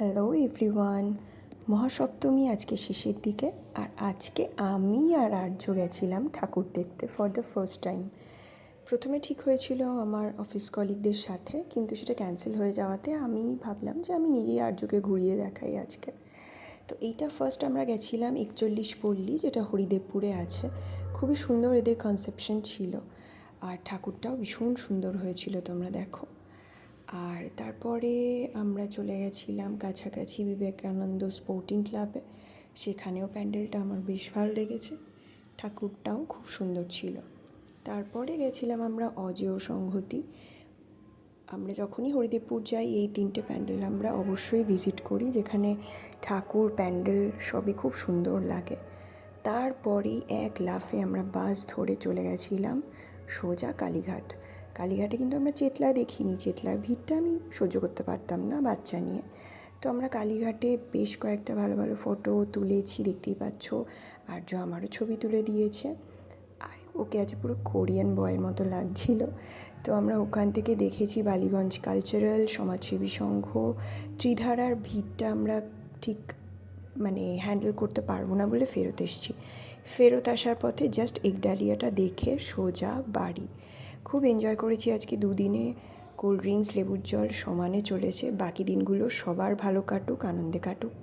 Hello everyone. Mahasaptami আজকে শেষের দিকে, আর আজকে আমি আর আর্য গেছিলাম ঠাকুর দেখতে ফর দ্য ফার্স্ট টাইম। প্রথমে ঠিক হয়েছিল আমার অফিস কলিগদের সাথে, কিন্তু সেটা ক্যান্সেল হয়ে যাওয়াতে আমি ভাবলাম যে আমি নিজেই আর্যকে ঘুরিয়ে দেখাই আজকে। তো এইটা ফার্স্ট আমরা গেছিলাম 41 পল্লী, যেটা হরিদেবপুরে আছে। খুবই সুন্দর এদের কনসেপশন ছিল, আর ঠাকুরটাও ভীষণ সুন্দর হয়েছিল, তোমরা দেখো। আর তারপরে আমরা চলে গেছিলাম কাছাকাছি বিবেকানন্দ স্পোর্টিং ক্লাবে। সেখানেও প্যান্ডেলটা আমার বেশ ভালো লেগেছে, ঠাকুরটাও খুব সুন্দর ছিল। তারপরে গেছিলাম আমরা অজেয় সংহতি। আমরা যখনই হরিদেবপুর যাই এই তিনটে প্যান্ডেল আমরা অবশ্যই ভিজিট করি, যেখানে ঠাকুর প্যান্ডেল সবই খুব সুন্দর লাগে। তারপরেই এক লাফে আমরা বাস ধরে চলে গেছিলাম সোজা কালীঘাট। কালীঘাটে কিন্তু আমরা চেতলা দেখিনি, চেতলার ভিড়টা আমি সহ্য করতে পারতাম না বাচ্চা নিয়ে। তো আমরা কালীঘাটে বেশ কয়েকটা ভালো ভালো ফটো তুলেছি, দেখতেই পাচ্ছ। আর্য আমারও ছবি তুলে দিয়েছে, আর ওকে আছে পুরো কোরিয়ান বয়ের মতো লাগছিল। তো আমরা ওখান থেকে দেখেছি বালিগঞ্জ কালচারাল, সমাজসেবী সংঘ, ত্রিধারার ভিড়টা আমরা ঠিক হ্যান্ডেল করতে পারবো না বলে ফেরত এসেছি। ফেরত আসার পথে জাস্ট একডালিয়াটা দেখে সোজা বাড়ি। খুব এনজয় করেছি আজকে দুদিনে। কোল্ড ড্রিঙ্কস, লেবুর জল সমানে চলেছে। বাকি দিনগুলো সবার ভালো কাটুক, আনন্দে কাটুক।